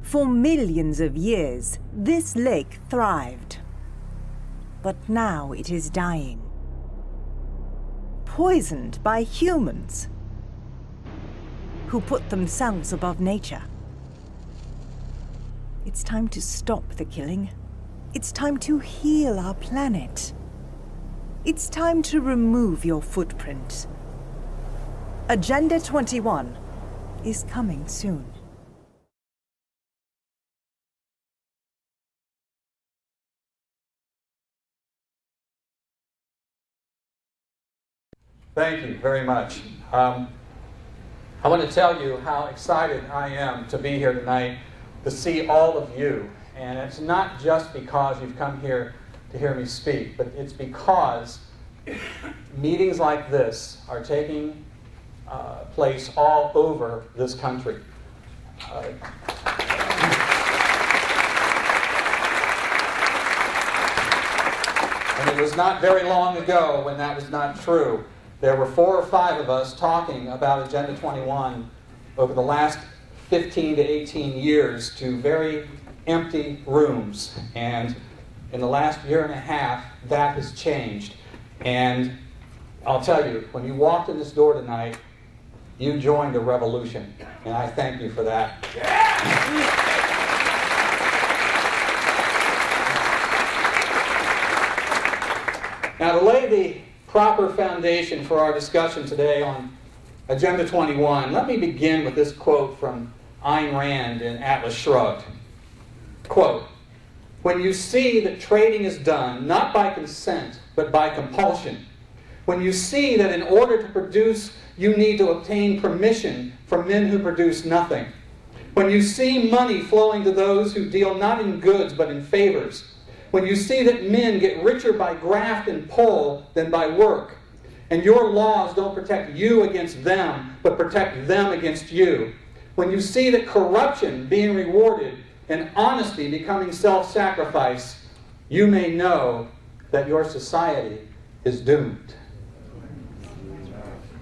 For millions of years, this lake thrived. But now it is dying. Poisoned by humans who put themselves above nature. It's time to stop the killing. It's time to heal our planet. It's time to remove your footprint. Agenda 21 is coming soon. Thank you very much. I want to tell you how excited I am to be here tonight to see all of you. And it's not just because you've come here to hear me speak, but it's because meetings like this are taking place all over this country. And it was not very long ago when that was not true. There were 4 or 5 of us talking about Agenda 21 over the last 15 to 18 years to very empty rooms. And in the last year and a half, that has changed. And I'll tell you, when you walked in this door tonight, you joined a revolution. And I thank you for that. Now, to lay the proper foundation for our discussion today on Agenda 21, let me begin with this quote from Ayn Rand in Atlas Shrugged. Quote, "When you see that trading is done not by consent but by compulsion, when you see that in order to produce you need to obtain permission from men who produce nothing, when you see money flowing to those who deal not in goods but in favors, when you see that men get richer by graft and pull than by work, and your laws don't protect you against them, but protect them against you, when you see that corruption being rewarded and honesty becoming self-sacrifice, you may know that your society is doomed."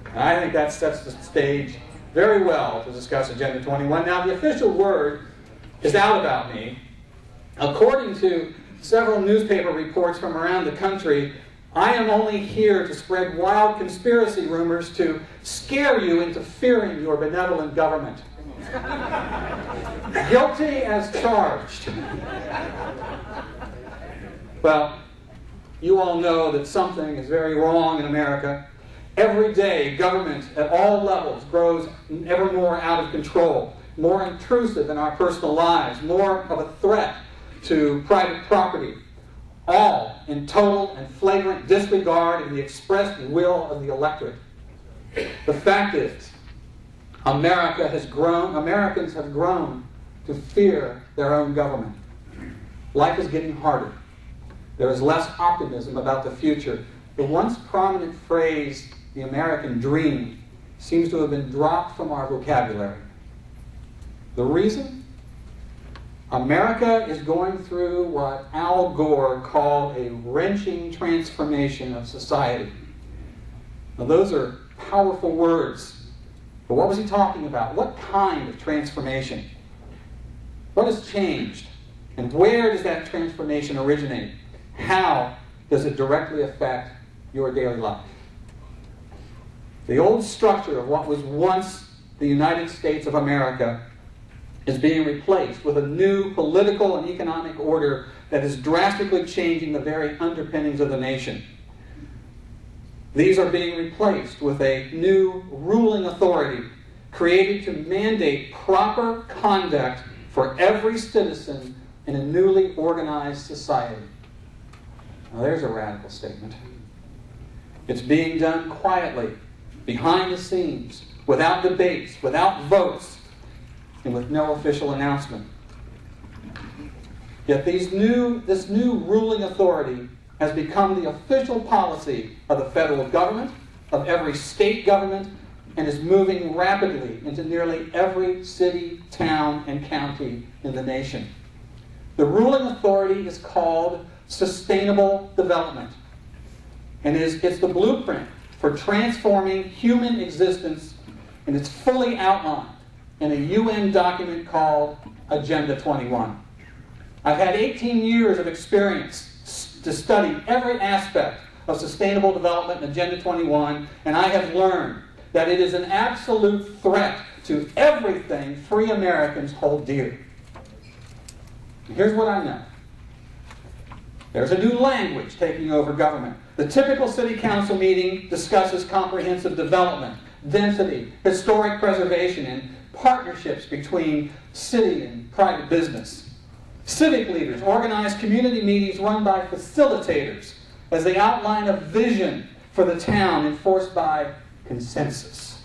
And I think that sets the stage very well to discuss Agenda 21. Now, the official word is out about me. According to several newspaper reports from around the country, I am only here to spread wild conspiracy rumors to scare you into fearing your benevolent government. Guilty as charged. Well, you all know that something is very wrong in America. Every day, government at all levels grows ever more out of control, more intrusive in our personal lives, more of a threat to private property, all in total and flagrant disregard of the expressed will of the electorate. The fact is, Americans have grown to fear their own government. Life is getting harder. There is less optimism about the future. The once prominent phrase, the American dream, seems to have been dropped from our vocabulary. The reason? America is going through what Al Gore called a wrenching transformation of society. Now, those are powerful words. But what was he talking about? What kind of transformation? What has changed? And where does that transformation originate? How does it directly affect your daily life? The old structure of what was once the United States of America is being replaced with a new political and economic order that is drastically changing the very underpinnings of the nation. These are being replaced with a new ruling authority created to mandate proper conduct for every citizen in a newly organized society. Now there's a radical statement. It's being done quietly, behind the scenes, without debates, without votes, and with no official announcement. Yet this new ruling authority has become the official policy of the federal government, of every state government, and is moving rapidly into nearly every city, town, and county in the nation. The ruling authority is called sustainable development, and it's the blueprint for transforming human existence, and it's fully outlined in a UN document called Agenda 21. I've had 18 years of experience to study every aspect of sustainable development in Agenda 21, and I have learned that it is an absolute threat to everything free Americans hold dear. Here's what I know. There's a new language taking over government. The typical city council meeting discusses comprehensive development, density, historic preservation, and partnerships between city and private business. Civic leaders organize community meetings run by facilitators as they outline a vision for the town enforced by consensus.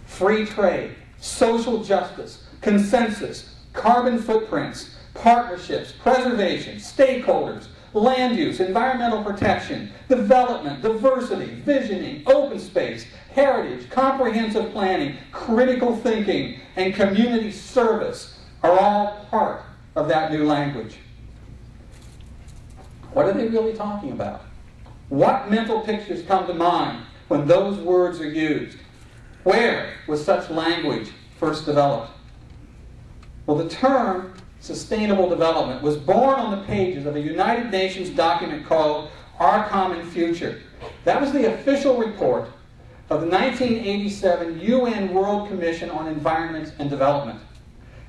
Free trade, social justice, consensus, carbon footprints, partnerships, preservation, stakeholders, land use, environmental protection, development, diversity, visioning, open space, heritage, comprehensive planning, critical thinking, and community service are all part of that new language. What are they really talking about? What mental pictures come to mind when those words are used? Where was such language first developed? Well, the term sustainable development was born on the pages of a United Nations document called Our Common Future. That was the official report of the 1987 UN World Commission on Environment and Development.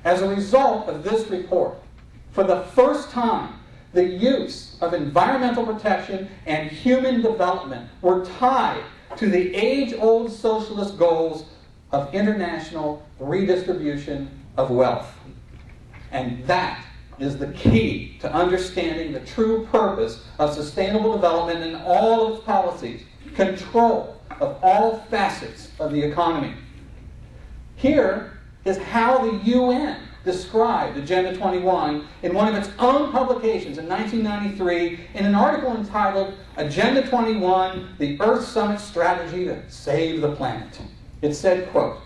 As a result of this report, for the first time, the use of environmental protection and human development were tied to the age-old socialist goals of international redistribution of wealth. And that is the key to understanding the true purpose of sustainable development in all its policies, control of all facets of the economy. Here is how the UN described Agenda 21 in one of its own publications in 1993 in an article entitled Agenda 21, the Earth Summit Strategy to Save the Planet. It said, quote,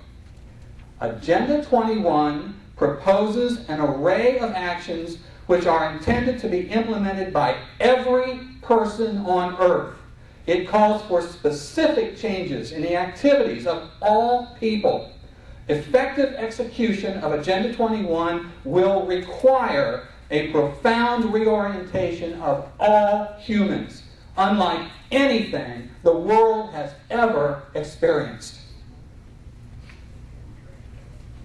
Agenda 21 proposes an array of actions which are intended to be implemented by every person on Earth. It calls for specific changes in the activities of all people. Effective execution of Agenda 21 will require a profound reorientation of all humans, unlike anything the world has ever experienced.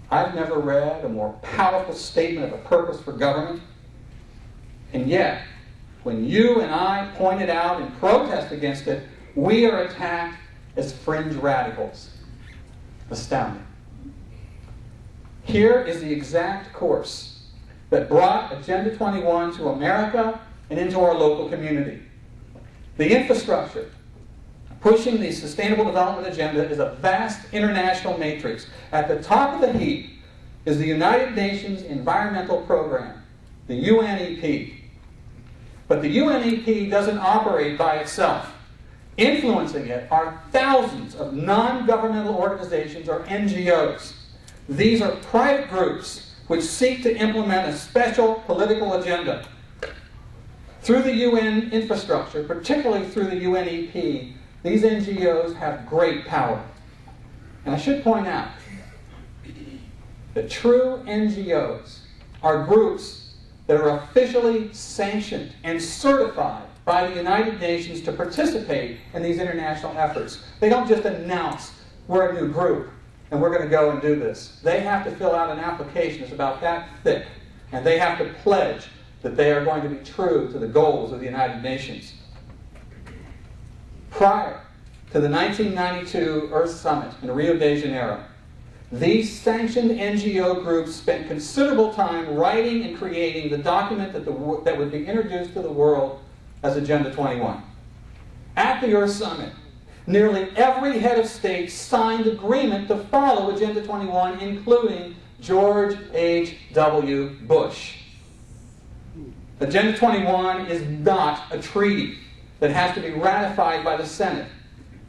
I've never read a more powerful statement of a purpose for government. And yet, when you and I point it out and protest against it, we are attacked as fringe radicals. Astounding. Here is the exact course that brought Agenda 21 to America and into our local community. The infrastructure pushing the Sustainable Development Agenda is a vast international matrix. At the top of the heap is the United Nations Environmental Program, the UNEP. But the UNEP doesn't operate by itself. Influencing it are thousands of non-governmental organizations, or NGOs. These are private groups which seek to implement a special political agenda. Through the UN infrastructure, particularly through the UNEP, these NGOs have great power. And I should point out that true NGOs are groups that are officially sanctioned and certified by the United Nations to participate in these international efforts. They don't just announce, we're a new group and we're going to go and do this. They have to fill out an application that's about that thick, and they have to pledge that they are going to be true to the goals of the United Nations. Prior to the 1992 Earth Summit in Rio de Janeiro, these sanctioned NGO groups spent considerable time writing and creating the document that would be introduced to the world as Agenda 21. At the Earth Summit, nearly every head of state signed agreement to follow Agenda 21, including George H.W. Bush. Agenda 21 is not a treaty that has to be ratified by the Senate.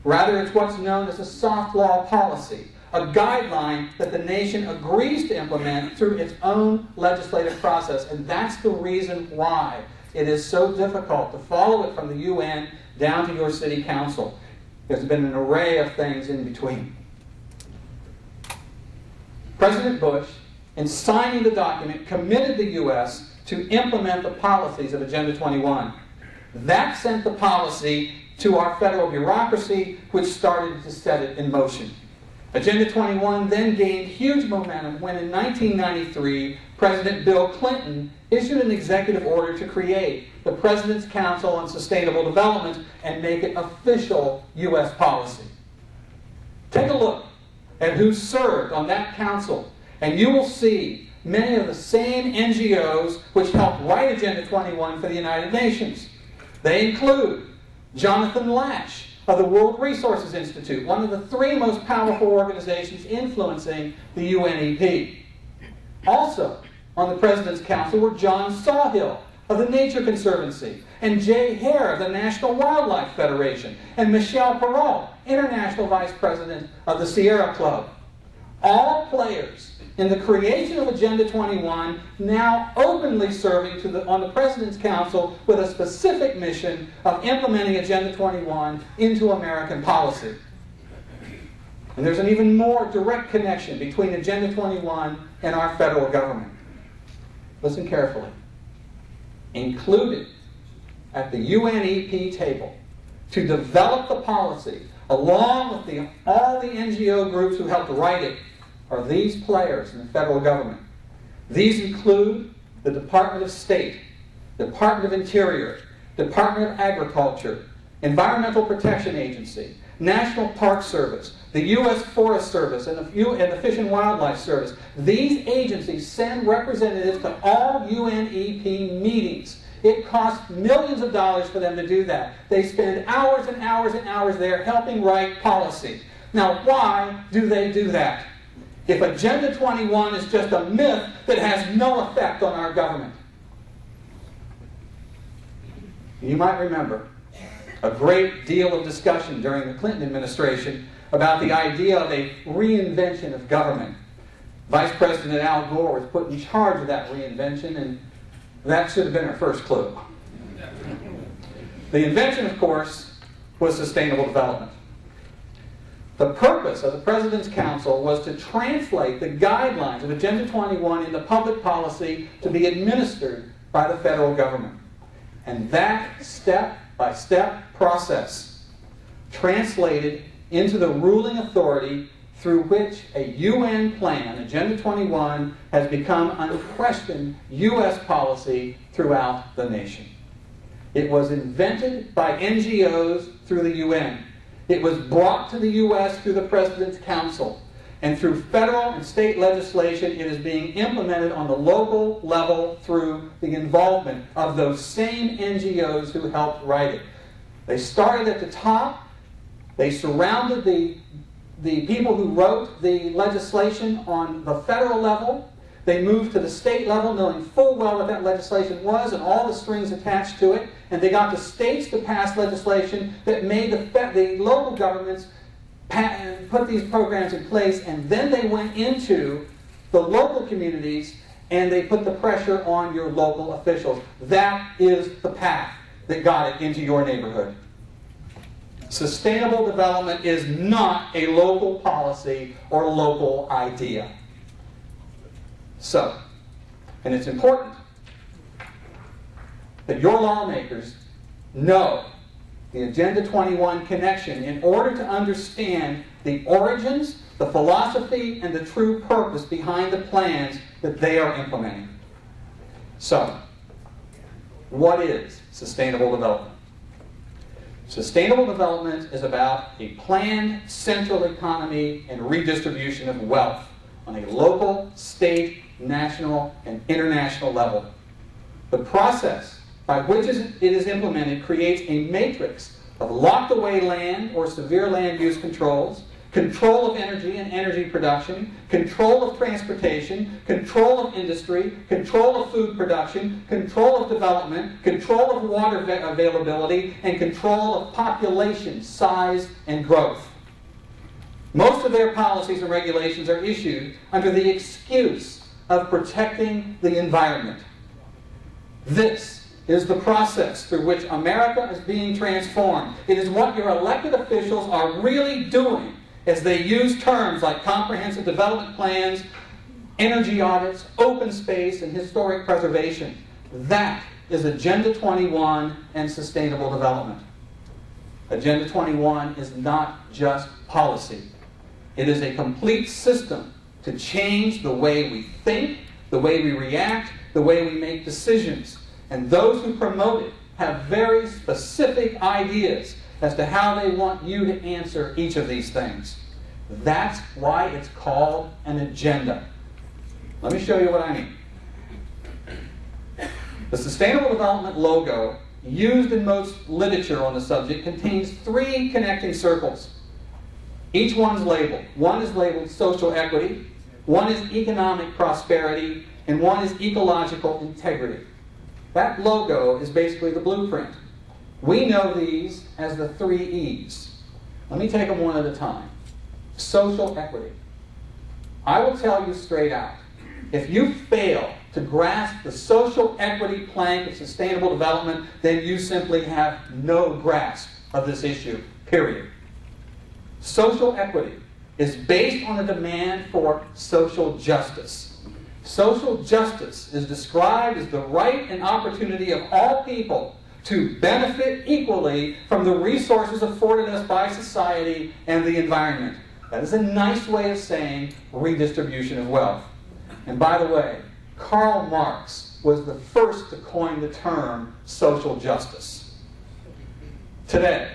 Rather, it's what's known as a soft law policy, a guideline that the nation agrees to implement through its own legislative process. And that's the reason why it is so difficult to follow it from the UN down to your city council. There's been an array of things in between. President Bush in signing the document, committed the U.S. to implement the policies of Agenda 21. That sent the policy to our federal bureaucracy, which started to set it in motion. Agenda 21 then gained huge momentum when in 1993, President Bill Clinton issued an executive order to create the President's Council on Sustainable Development and make it official U.S. policy. Take a look at who served on that council, and you will see many of the same NGOs which helped write Agenda 21 for the United Nations. They include Jonathan Lash of the World Resources Institute, one of the three most powerful organizations influencing the UNEP. Also on the President's Council were John Sawhill of the Nature Conservancy, and Jay Hare of the National Wildlife Federation, and Michelle Perrault, International Vice President of the Sierra Club. All players in the creation of Agenda 21, now openly serving on the President's Council with a specific mission of implementing Agenda 21 into American policy. And there's an even more direct connection between Agenda 21 and our federal government. Listen carefully. Included at the UNEP table to develop the policy, along with all the NGO groups who helped write it, are these players in the federal government. These include the Department of State, Department of Interior, Department of Agriculture, Environmental Protection Agency, National Park Service, the U.S. Forest Service, and the Fish and Wildlife Service. These agencies send representatives to all UNEP meetings. It costs millions of dollars for them to do that. They spend hours and hours and hours there helping write policy. Now, why do they do that? If Agenda 21 is just a myth that has no effect on our government. You might remember a great deal of discussion during the Clinton administration about the idea of a reinvention of government. Vice President Al Gore was put in charge of that reinvention, and that should have been our first clue. The invention, of course, was sustainable development. The purpose of the President's Council was to translate the guidelines of Agenda 21 into public policy to be administered by the federal government. And that step-by-step process translated into the ruling authority through which a UN plan, Agenda 21, has become unquestioned U.S. policy throughout the nation. It was invented by NGOs through the UN. It was brought to the U.S. through the President's Council. And through federal and state legislation, it is being implemented on the local level through the involvement of those same NGOs who helped write it. They started at the top. They surrounded the people who wrote the legislation on the federal level. They moved to the state level, knowing full well what that legislation was and all the strings attached to it. And they got the states to pass legislation that made the local governments put these programs in place. And then they went into the local communities and they put the pressure on your local officials. That is the path that got it into your neighborhood. Sustainable development is not a local policy or local idea. So, and it's important that your lawmakers know the Agenda 21 connection in order to understand the origins, the philosophy, and the true purpose behind the plans that they are implementing. So, what is sustainable development? Sustainable development is about a planned central economy and redistribution of wealth on a local, state, national, and international level. The process by which it is implemented creates a matrix of locked-away land or severe land use controls, control of energy and energy production, control of transportation, control of industry, control of food production, control of development, control of water availability, and control of population size and growth. Most of their policies and regulations are issued under the excuse of protecting the environment. This is the process through which America is being transformed. It is what your elected officials are really doing as they use terms like comprehensive development plans, energy audits, open space, and historic preservation. That is Agenda 21 and sustainable development. Agenda 21 is not just policy. It is a complete system to change the way we think, the way we react, the way we make decisions. And those who promote it have very specific ideas as to how they want you to answer each of these things. That's why it's called an agenda. Let me show you what I mean. The Sustainable Development logo, used in most literature on the subject, contains 3 connecting circles. Each one's labeled. One is labeled social equity, one is economic prosperity, and one is ecological integrity. That logo is basically the blueprint. We know these as the 3 E's. Let me take them one at a time. Social equity. I will tell you straight out, if you fail to grasp the social equity plank of sustainable development, then you simply have no grasp of this issue, period. Social equity is based on a demand for social justice. Social justice is described as the right and opportunity of all people to benefit equally from the resources afforded us by society and the environment. That is a nice way of saying redistribution of wealth. And by the way, Karl Marx was the first to coin the term social justice. Today,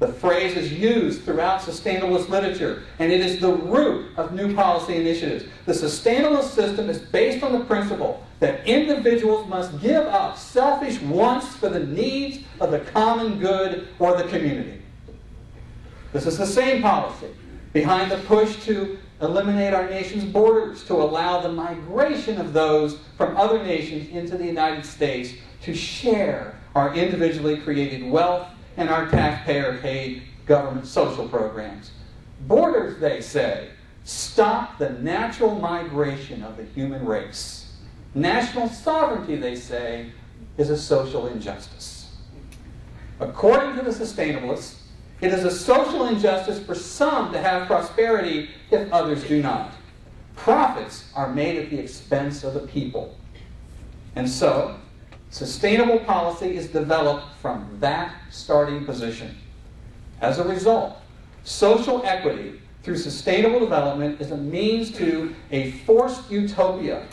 the phrase is used throughout sustainabilist literature, and it is the root of new policy initiatives. The sustainabilist system is based on the principle that individuals must give up selfish wants for the needs of the common good or the community. This is the same policy behind the push to eliminate our nation's borders, to allow the migration of those from other nations into the United States to share our individually created wealth and our taxpayer-paid government social programs. Borders, they say, stop the natural migration of the human race. National sovereignty, they say, is a social injustice. According to the sustainabilists, it is a social injustice for some to have prosperity if others do not. Profits are made at the expense of the people. And so, sustainable policy is developed from that starting position. As a result, social equity through sustainable development is a means to a forced utopia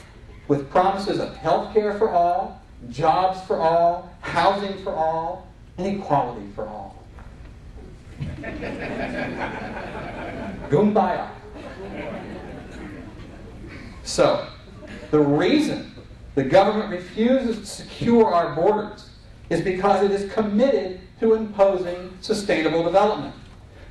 with promises of health care for all, jobs for all, housing for all, and equality for all. Kumbaya. So, the reason the government refuses to secure our borders is because it is committed to imposing sustainable development.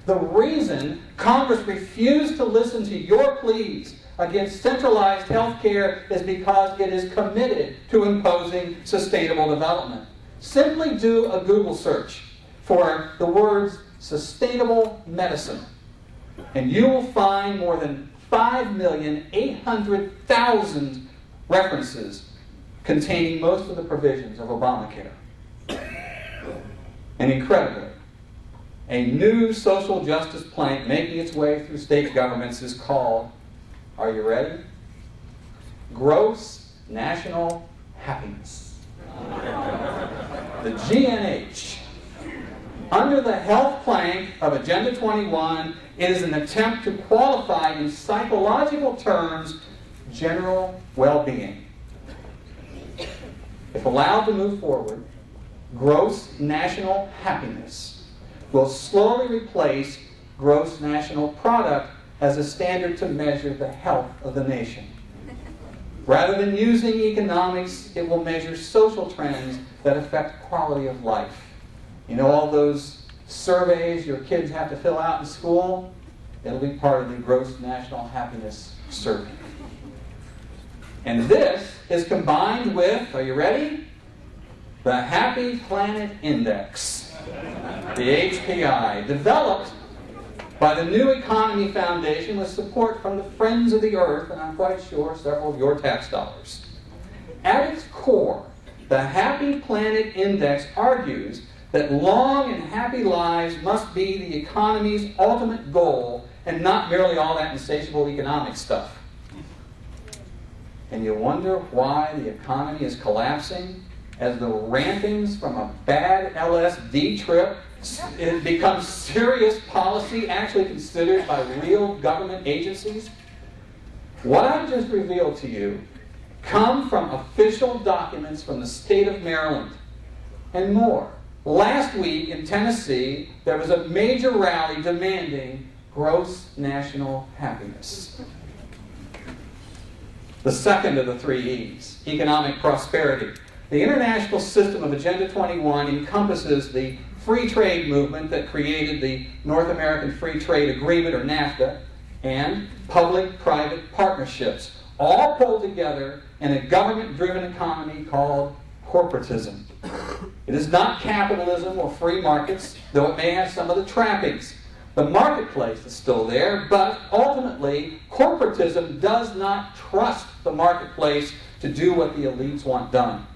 The reason Congress refused to listen to your pleas against centralized health care is because it is committed to imposing sustainable development. Simply do a Google search for the words sustainable medicine, and you will find more than 5,800,000 references containing most of the provisions of Obamacare. And incredibly, a new social justice plank making its way through state governments is called, are you ready? Gross National Happiness. The GNH. Under the health plank of Agenda 21, it is an attempt to qualify in psychological terms general well-being. If allowed to move forward, gross national happiness will slowly replace gross national product as a standard to measure the health of the nation. Rather than using economics, it will measure social trends that affect quality of life. You know all those surveys your kids have to fill out in school? It'll be part of the Gross National Happiness Survey. And this is combined with, are you ready? The Happy Planet Index, the HPI, developed by the New Economy Foundation with support from the Friends of the Earth, and I'm quite sure several of your tax dollars. At its core, the Happy Planet Index argues that long and happy lives must be the economy's ultimate goal and not merely all that insatiable economic stuff. and you wonder why the economy is collapsing as the rantings from a bad LSD trip it becomes serious policy actually considered by real government agencies? What I've just revealed to you come from official documents from the state of Maryland and more. Last week in Tennessee, there was a major rally demanding gross national happiness. The second of the 3 E's, economic prosperity. The international system of Agenda 21 encompasses the free trade movement that created the North American Free Trade Agreement, or NAFTA, and public-private partnerships, all pulled together in a government-driven economy called corporatism. It is not capitalism or free markets, though it may have some of the trappings. The marketplace is still there, but ultimately, corporatism does not trust the marketplace to do what the elites want done.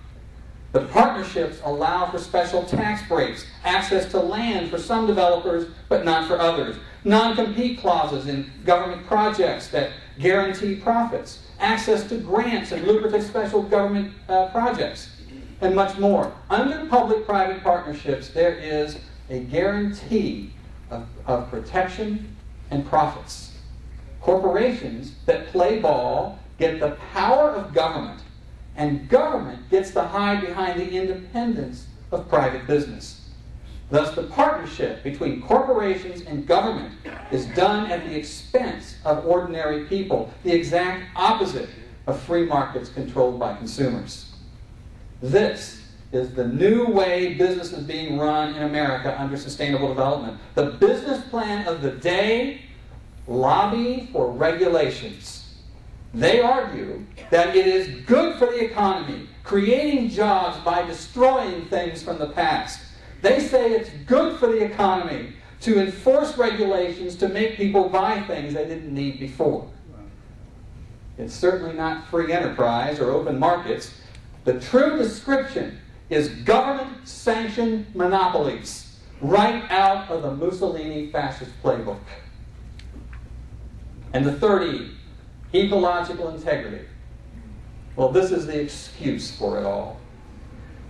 The partnerships allow for special tax breaks, access to land for some developers, but not for others, non-compete clauses in government projects that guarantee profits, access to grants and lucrative special government projects, and much more. Under public-private partnerships, there is a guarantee of protection and profits. Corporations that play ball get the power of government, and government gets to hide behind the independence of private business. Thus, the partnership between corporations and government is done at the expense of ordinary people, the exact opposite of free markets controlled by consumers. This is the new way business is being run in America under sustainable development. The business plan of the day: lobby for regulations. They argue that it is good for the economy, creating jobs by destroying things from the past. They say it's good for the economy to enforce regulations to make people buy things they didn't need before. It's certainly not free enterprise or open markets. The true description is government-sanctioned monopolies, right out of the Mussolini fascist playbook. And the third E, ecological integrity. Well, this is the excuse for it all.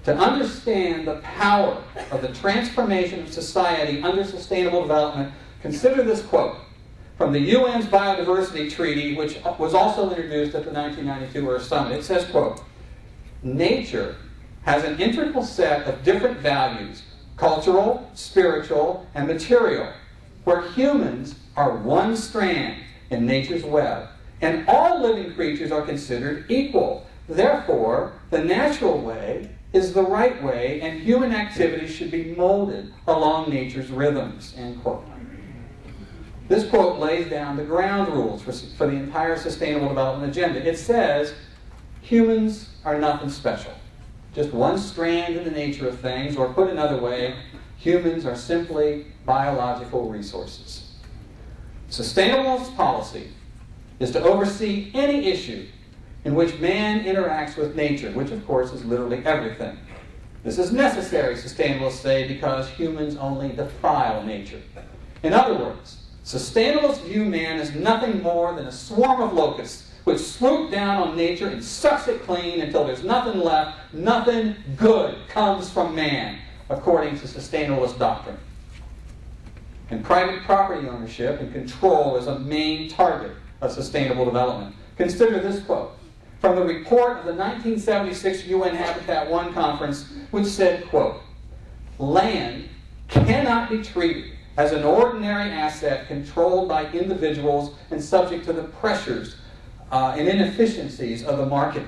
To understand the power of the transformation of society under sustainable development, consider this quote from the UN's Biodiversity Treaty, which was also introduced at the 1992 Earth Summit. It says, quote, "Nature has an integral set of different values, cultural, spiritual, and material, where humans are one strand in nature's web, and all living creatures are considered equal. Therefore, the natural way is the right way, and human activity should be molded along nature's rhythms," end quote. This quote lays down the ground rules for the entire Sustainable Development Agenda. It says, humans are nothing special, just one strand in the nature of things, or put another way, humans are simply biological resources. Sustainable policy is to oversee any issue in which man interacts with nature, which of course is literally everything. This is necessary, sustainabilists say, because humans only defile nature. In other words, sustainabilists view man as nothing more than a swarm of locusts which swoop down on nature and sucks it clean until there's nothing left. Nothing good comes from man, according to sustainabilist doctrine. And private property ownership and control is a main target of sustainable development. Consider this quote from the report of the 1976 UN Habitat 1 conference, which said, quote, "Land cannot be treated as an ordinary asset controlled by individuals and subject to the pressures and inefficiencies of the market.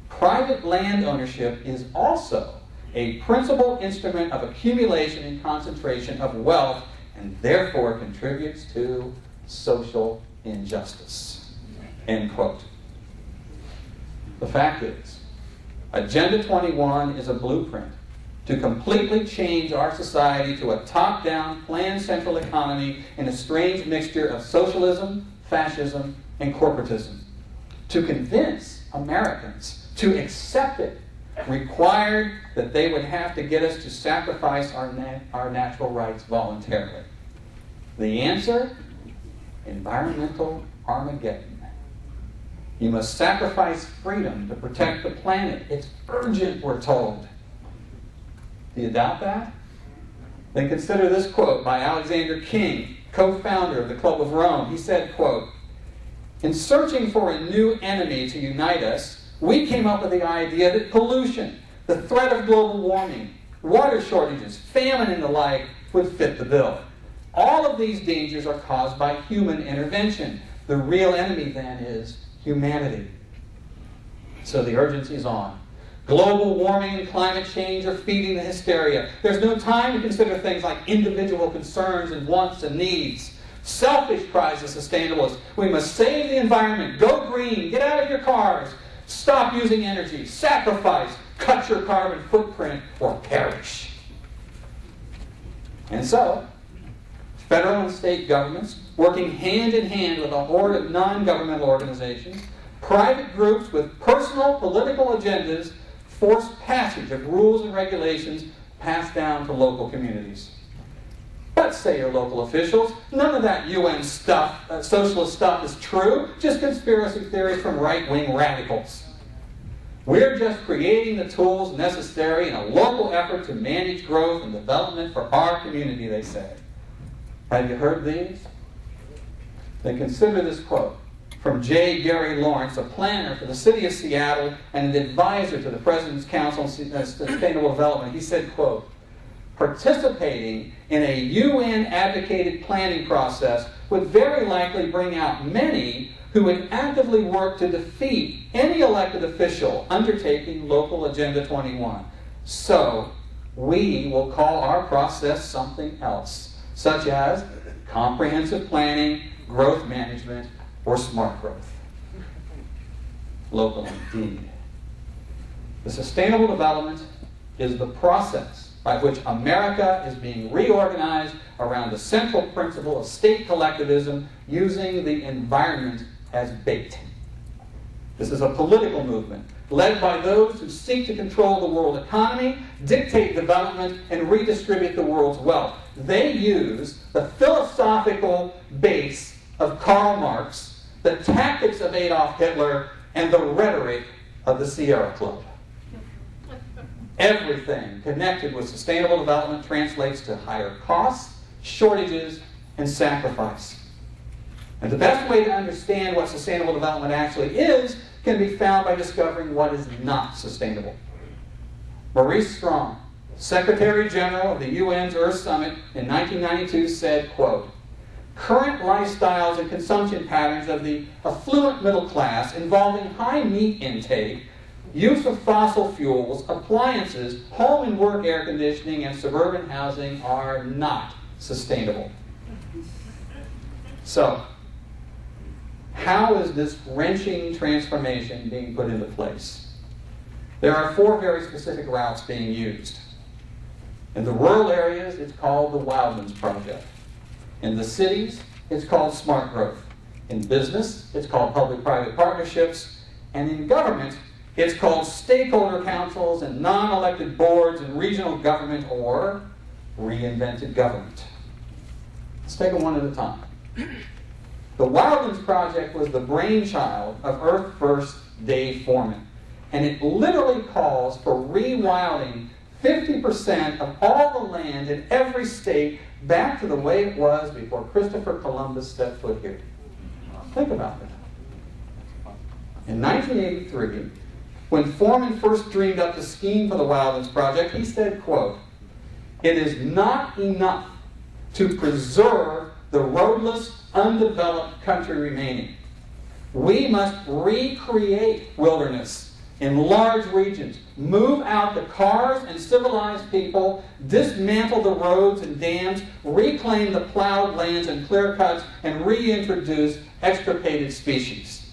Private land ownership is also a principal instrument of accumulation and concentration of wealth, and therefore contributes to social injustice," end quote. The fact is, Agenda 21 is a blueprint to completely change our society to a top-down, planned central economy in a strange mixture of socialism, fascism, and corporatism. To convince Americans to accept it required that they would have to get us to sacrifice our natural rights voluntarily. The answer? Environmental Armageddon. You must sacrifice freedom to protect the planet. It's urgent, we're told. Do you doubt that? Then consider this quote by Alexander King, co-founder of the Club of Rome. He said, quote, "In searching for a new enemy to unite us, we came up with the idea that pollution, the threat of global warming, water shortages, famine, and the like would fit the bill. All of these dangers are caused by human intervention. The real enemy, then, is humanity." So the urgency is on. Global warming and climate change are feeding the hysteria. There's no time to consider things like individual concerns and wants and needs. Selfish, cries the sustainabilist. We must save the environment. Go green. Get out of your cars. Stop using energy. Sacrifice. Cut your carbon footprint or perish. And so, federal and state governments, working hand in hand with a horde of non-governmental organizations, private groups with personal political agendas, force passage of rules and regulations passed down to local communities. But, say your local officials, none of that UN stuff, socialist stuff is true, just conspiracy theories from right-wing radicals. We're just creating the tools necessary in a local effort to manage growth and development for our community, they say. Have you heard these? Then consider this quote from J. Gary Lawrence, a planner for the city of Seattle and an advisor to the President's Council on Sustainable Development. He said, quote, "Participating in a UN-advocated planning process would very likely bring out many who would actively work to defeat any elected official undertaking Local Agenda 21. So, we will call our process something else, such as comprehensive planning, growth management, or smart growth." Local indeed. The sustainable development is the process by which America is being reorganized around the central principle of state collectivism using the environment as bait. This is a political movement led by those who seek to control the world economy, dictate development, and redistribute the world's wealth. They use the philosophical base of Karl Marx, the tactics of Adolf Hitler, and the rhetoric of the Sierra Club. Everything connected with sustainable development translates to higher costs, shortages, and sacrifice. And the best way to understand what sustainable development actually is can be found by discovering what is not sustainable. Maurice Strong, Secretary General of the UN's Earth Summit in 1992, said, quote, "Current lifestyles and consumption patterns of the affluent middle class involving high meat intake, use of fossil fuels, appliances, home and work air conditioning, and suburban housing are not sustainable." So, how is this wrenching transformation being put into place? There are 4 very specific routes being used. In the rural areas, it's called the Wildlands Project. In the cities, it's called smart growth. In business, it's called public-private partnerships. And in government, it's called stakeholder councils and non-elected boards and regional government, or reinvented government. Let's take them one at a time. The Wildlands Project was the brainchild of Earth First Dave Foreman, and it literally calls for rewilding 50% of all the land in every state back to the way it was before Christopher Columbus stepped foot here. Think about that. In 1983, when Foreman first dreamed up the scheme for the Wildlands Project, he said, quote, "It is not enough to preserve the roadless, undeveloped country remaining. We must recreate wilderness in large regions, move out the cars and civilized people, dismantle the roads and dams, reclaim the plowed lands and clear cuts, and reintroduce extirpated species."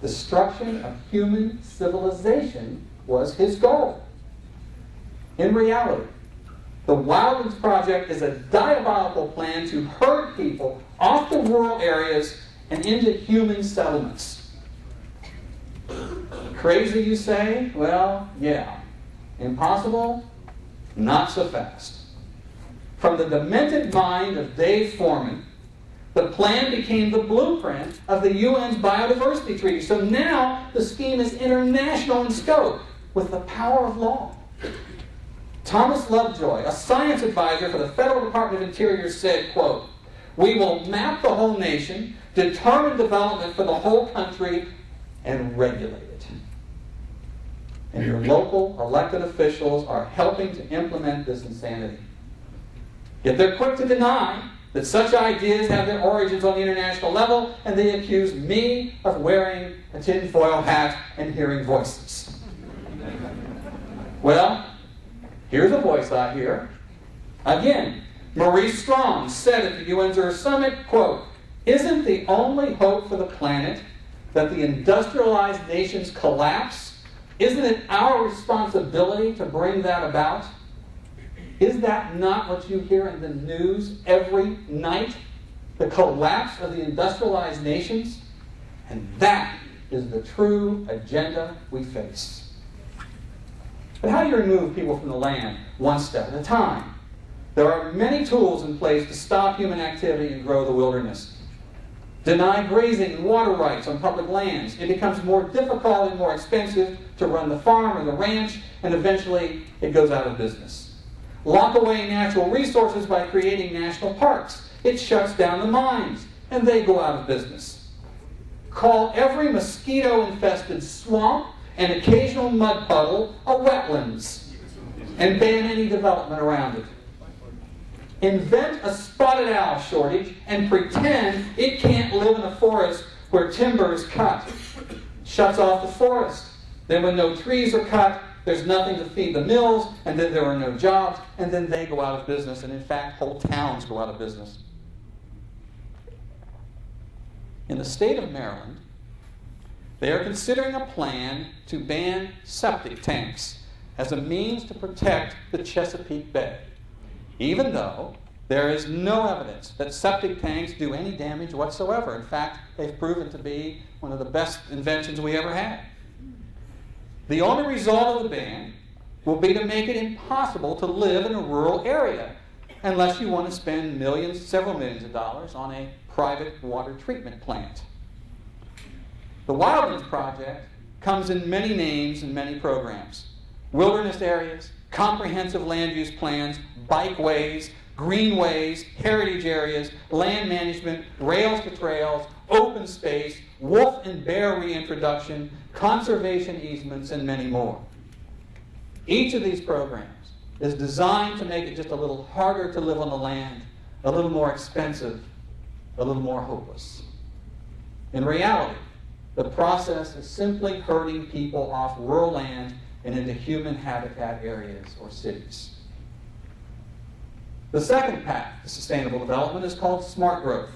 Destruction of human civilization was his goal. In reality, the Wildlands Project is a diabolical plan to herd people off the rural areas and into human settlements. Crazy, you say? Well, yeah. Impossible? Not so fast. From the demented mind of Dave Foreman, The plan became the blueprint of the UN's Biodiversity Treaty. So now the scheme is international in scope with the power of law. Thomas Lovejoy, a science advisor for the Federal Department of Interior, said, quote, "We will map the whole nation, determine development for the whole country, and regulate it." And your local elected officials are helping to implement this insanity. Yet they're quick to deny that such ideas have their origins on the international level, and they accuse me of wearing a tinfoil hat and hearing voices. Well, here's a voice I hear. Again, Maurice Strong said at the UN's Earth Summit, quote, "Isn't the only hope for the planet that the industrialized nations collapse? Isn't it our responsibility to bring that about?" Is that not what you hear in the news every night? The collapse of the industrialized nations? And that is the true agenda we face. But how do you remove people from the land one step at a time? There are many tools in place to stop human activity and grow the wilderness. Deny grazing and water rights on public lands. It becomes more difficult and more expensive to run the farm or the ranch, and eventually it goes out of business. Lock away natural resources by creating national parks. It shuts down the mines, and they go out of business. Call every mosquito-infested swamp and occasional mud puddle a wetlands, and ban any development around it. Invent a spotted owl shortage and pretend it can't live in a forest where timber is cut. Shuts off the forest. Then when no trees are cut, there's nothing to feed the mills, and then there are no jobs, and then they go out of business, and in fact, whole towns go out of business. In the state of Maryland, they are considering a plan to ban septic tanks as a means to protect the Chesapeake Bay, even though there is no evidence that septic tanks do any damage whatsoever. In fact, they've proven to be one of the best inventions we ever had. The only result of the ban will be to make it impossible to live in a rural area unless you want to spend millions, several millions of dollars on a private water treatment plant. The Wildlands Project comes in many names and many programs. Wilderness areas, comprehensive land use plans, bikeways, greenways, heritage areas, land management, rails to trails, open space, wolf and bear reintroduction, conservation easements, and many more. Each of these programs is designed to make it just a little harder to live on the land, a little more expensive, a little more hopeless. In reality, the process is simply herding people off rural land and into human habitat areas or cities. The second path to sustainable development is called smart growth.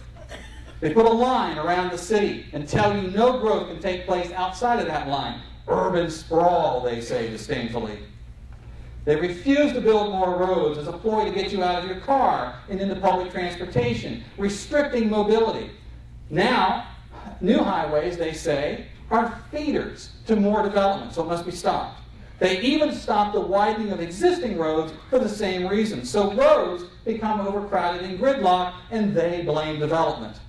They put a line around the city and tell you no growth can take place outside of that line. Urban sprawl, they say disdainfully. They refuse to build more roads as a ploy to get you out of your car and into public transportation, restricting mobility. Now, new highways, they say, are feeders to more development, so it must be stopped. They even stop the widening of existing roads for the same reason. So roads become overcrowded and gridlocked, and they blame development.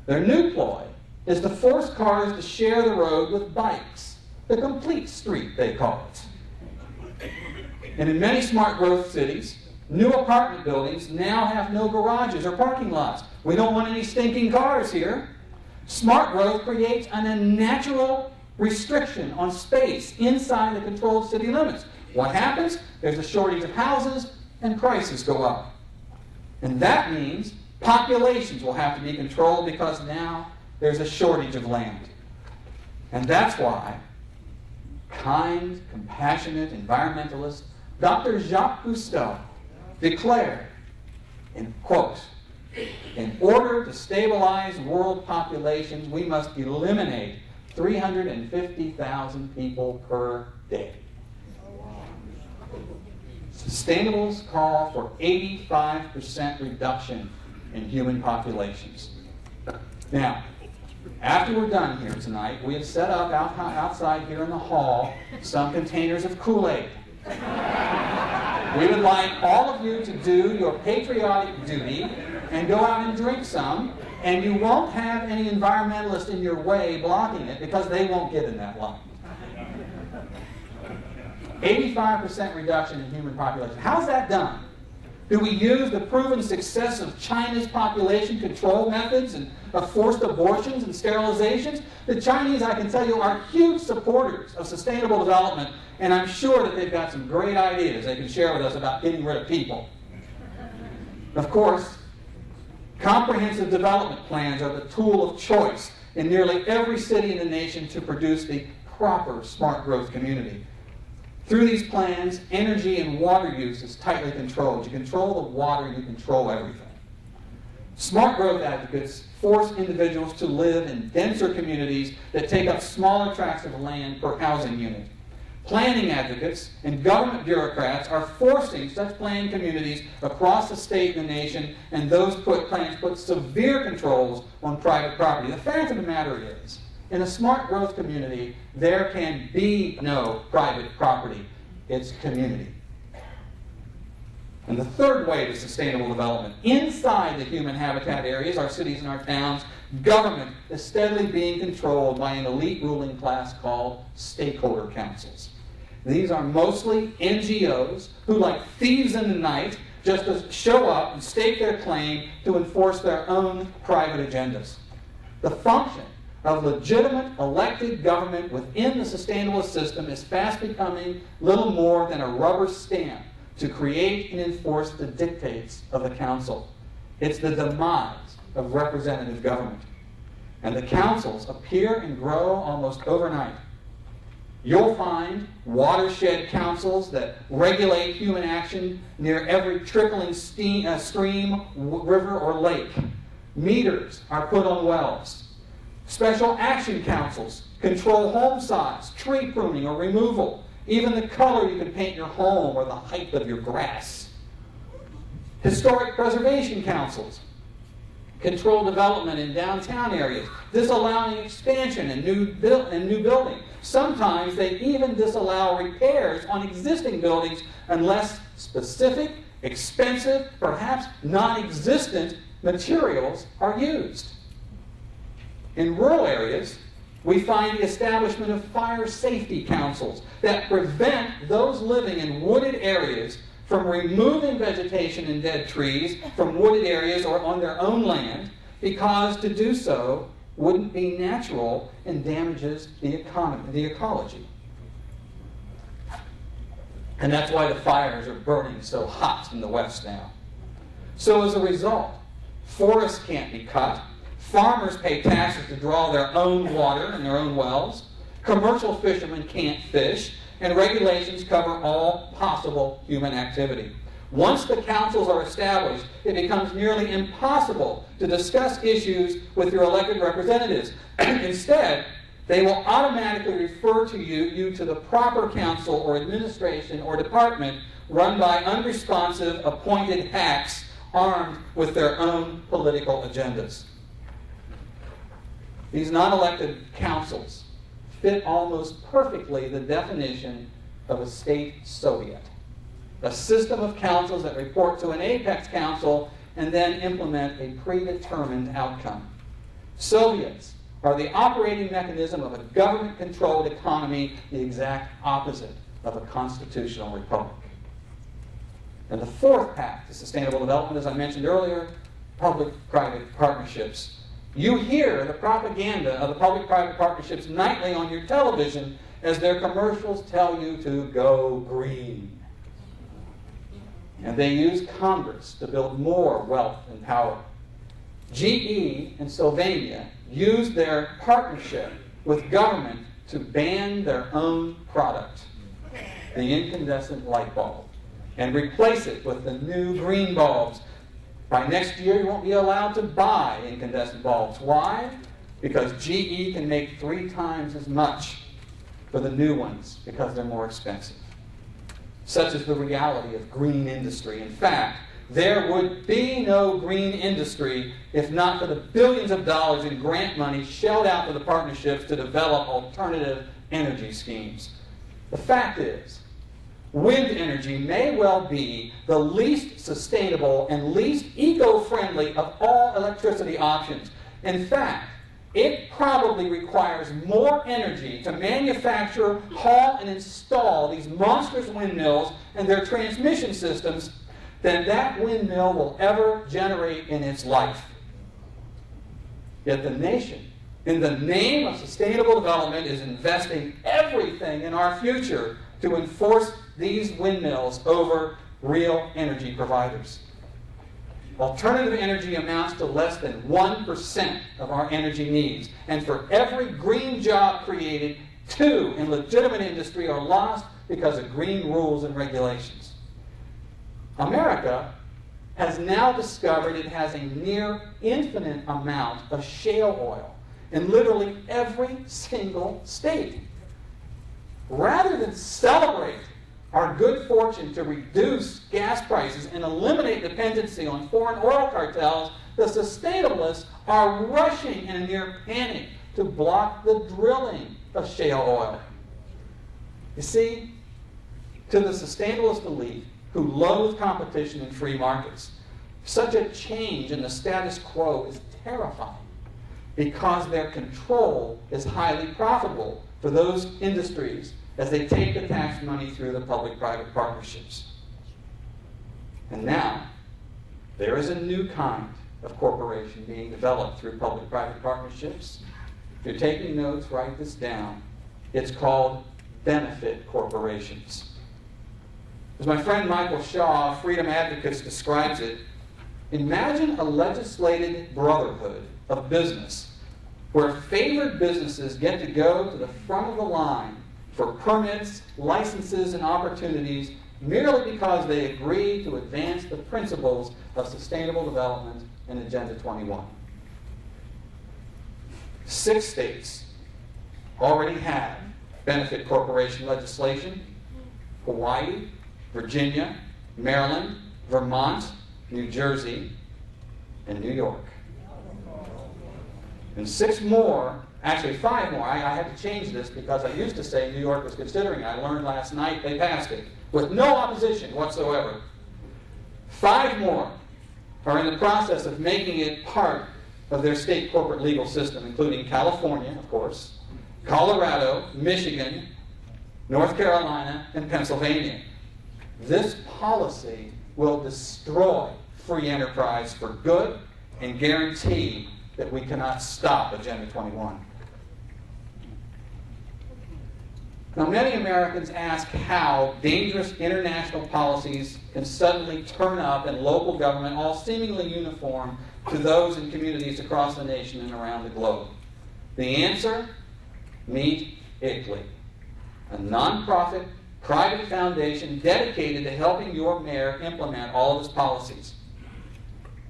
Their new ploy is to force cars to share the road with bikes. The complete street, they call it. And in many smart growth cities, new apartment buildings now have no garages or parking lots. We don't want any stinking cars here. Smart growth creates an unnatural restriction on space inside the controlled city limits. What happens? There's a shortage of houses and prices go up. And that means populations will have to be controlled because now there's a shortage of land. And that's why kind, compassionate environmentalist Dr. Jacques Cousteau declared, in quote, "In order to stabilize world populations, we must eliminate 350,000 people per day." Sustainables call for 85% reduction in human populations. Now, after we're done here tonight, we have set up outside here in the hall some containers of Kool-Aid. We would like all of you to do your patriotic duty and go out and drink some And you won't have any environmentalists in your way blocking it because they won't get in that line. 85% reduction in human population. How's that done? Do we use the proven success of China's population control methods and of forced abortions and sterilizations? The Chinese, I can tell you, are huge supporters of sustainable development, and I'm sure that they've got some great ideas they can share with us about getting rid of people. Of course, comprehensive development plans are the tool of choice in nearly every city in the nation to produce the proper smart growth community. Through these plans, energy and water use is tightly controlled. You control the water, you control everything. Smart growth advocates force individuals to live in denser communities that take up smaller tracts of land per housing unit. Planning advocates and government bureaucrats are forcing such planned communities across the state and the nation, and those plans put severe controls on private property. The fact of the matter is, in a smart growth community, there can be no private property. It's community. And the third way to sustainable development, inside the human habitat areas, our cities and our towns, government is steadily being controlled by an elite ruling class called stakeholder councils. These are mostly NGOs who, like thieves in the night, just show up and stake their claim to enforce their own private agendas. The function of legitimate elected government within the sustainable system is fast becoming little more than a rubber stamp to create and enforce the dictates of the council. It's the demise of representative government. And the councils appear and grow almost overnight. You'll find watershed councils that regulate human action near every trickling stream, river, or lake. Meters are put on wells. Special action councils control home size, tree pruning or removal, even the color you can paint your home or the height of your grass. Historic preservation councils control development in downtown areas, disallowing expansion and new building. Sometimes they even disallow repairs on existing buildings unless specific, expensive, perhaps non-existent materials are used. In rural areas, we find the establishment of fire safety councils that prevent those living in wooded areas from removing vegetation and dead trees from wooded areas or on their own land, because to do so wouldn't be natural and damages the ecology. And that's why the fires are burning so hot in the West now. So as a result, forests can't be cut. Farmers pay taxes to draw their own water in their own wells. Commercial fishermen can't fish, and regulations cover all possible human activity. Once the councils are established, it becomes nearly impossible to discuss issues with your elected representatives. Instead, they will automatically refer you to the proper council or administration or department run by unresponsive appointed hacks armed with their own political agendas. These non-elected councils fit almost perfectly the definition of a state Soviet, a system of councils that report to an apex council and then implement a predetermined outcome. Soviets are the operating mechanism of a government-controlled economy, the exact opposite of a constitutional republic. And the fourth path to sustainable development, as I mentioned earlier, public-private partnerships. You hear the propaganda of the public-private partnerships nightly on your television as their commercials tell you to go green. And they use Congress to build more wealth and power. GE and Sylvania used their partnership with government to ban their own product, the incandescent light bulb, and replace it with the new green bulbs. By next year, you won't be allowed to buy incandescent bulbs. Why? Because GE can make 3 times as much for the new ones because they're more expensive. Such is the reality of green industry. In fact, there would be no green industry if not for the billions of dollars in grant money shelled out to the partnerships to develop alternative energy schemes. The fact is, wind energy may well be the least sustainable and least eco-friendly of all electricity options. In fact, it probably requires more energy to manufacture, haul, and install these monstrous windmills and their transmission systems than that windmill will ever generate in its life. Yet the nation, in the name of sustainable development, is investing everything in our future to enforce these windmills over real energy providers. Alternative energy amounts to less than 1% of our energy needs. And for every green job created, 2 in legitimate industry are lost because of green rules and regulations. America has now discovered it has a near infinite amount of shale oil in literally every single state. Rather than celebrate our good fortune to reduce gas prices and eliminate dependency on foreign oil cartels, the sustainabilists are rushing in a near panic to block the drilling of shale oil. You see, to the sustainabilist elite who loathe competition in free markets, such a change in the status quo is terrifying because their control is highly profitable for those industries as they take the tax money through the public-private partnerships. And now, there is a new kind of corporation being developed through public-private partnerships. If you're taking notes, write this down. It's called benefit corporations. As my friend Michael Shaw, Freedom Advocates, describes it, imagine a legislated brotherhood of business where favored businesses get to go to the front of the line for permits, licenses, and opportunities merely because they agree to advance the principles of sustainable development in Agenda 21. 6 states already have benefit corporation legislation: Hawaii, Virginia, Maryland, Vermont, New Jersey, and New York. And 6 more, actually 5 more. I had to change this because I used to say New York was considering it. I learned last night they passed it with no opposition whatsoever. 5 more are in the process of making it part of their state corporate legal system, including California, of course, Colorado, Michigan, North Carolina, and Pennsylvania. This policy will destroy free enterprise for good and guarantee that we cannot stop Agenda 21. Now, many Americans ask how dangerous international policies can suddenly turn up in local government, all seemingly uniform to those in communities across the nation and around the globe. The answer? Meet ICLEI, a nonprofit, private foundation dedicated to helping your mayor implement all of his policies.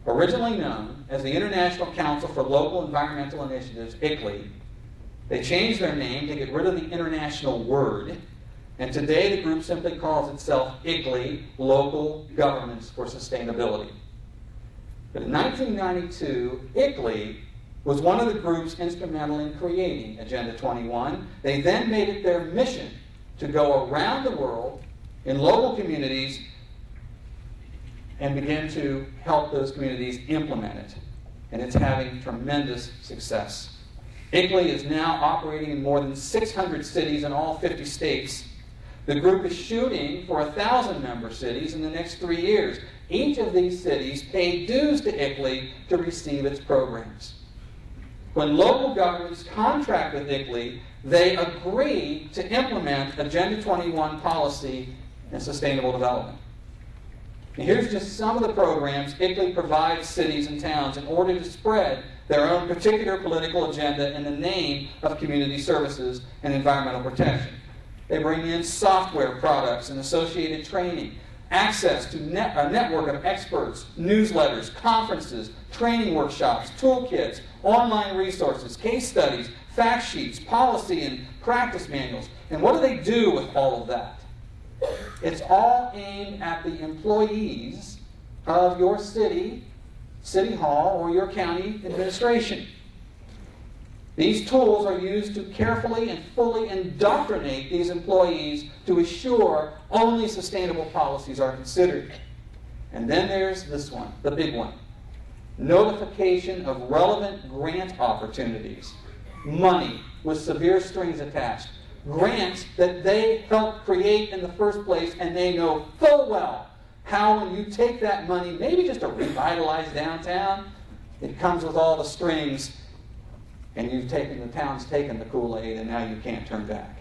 Originally known as the International Council for Local Environmental Initiatives, ICLEI, they changed their name to get rid of the international word, and today the group simply calls itself ICLEI, Local Governments for Sustainability. But in 1992, ICLEI was one of the groups instrumental in creating Agenda 21. They then made it their mission to go around the world in local communities and begin to help those communities implement it. And it's having tremendous success. ICLEI is now operating in more than 600 cities in all 50 states. The group is shooting for 1,000 member cities in the next 3 years. Each of these cities pay dues to ICLEI to receive its programs. When local governments contract with ICLEI, they agree to implement Agenda 21 policy and sustainable development. And here's just some of the programs ICLEI provides cities and towns in order to spread their own particular political agenda in the name of community services and environmental protection. They bring in software products and associated training, access to a network of experts, newsletters, conferences, training workshops, toolkits, online resources, case studies, fact sheets, policy and practice manuals. And what do they do with all of that? It's all aimed at the employees of your city, city hall, or your county administration. These tools are used to carefully and fully indoctrinate these employees to assure only sustainable policies are considered. And then there's this one, the big one. Notification of relevant grant opportunities. Money with severe strings attached. Grants that they helped create in the first place, and they know full well how when you take that money, maybe just to revitalize downtown, it comes with all the strings, and the town's taken the Kool-Aid, and now you can't turn back.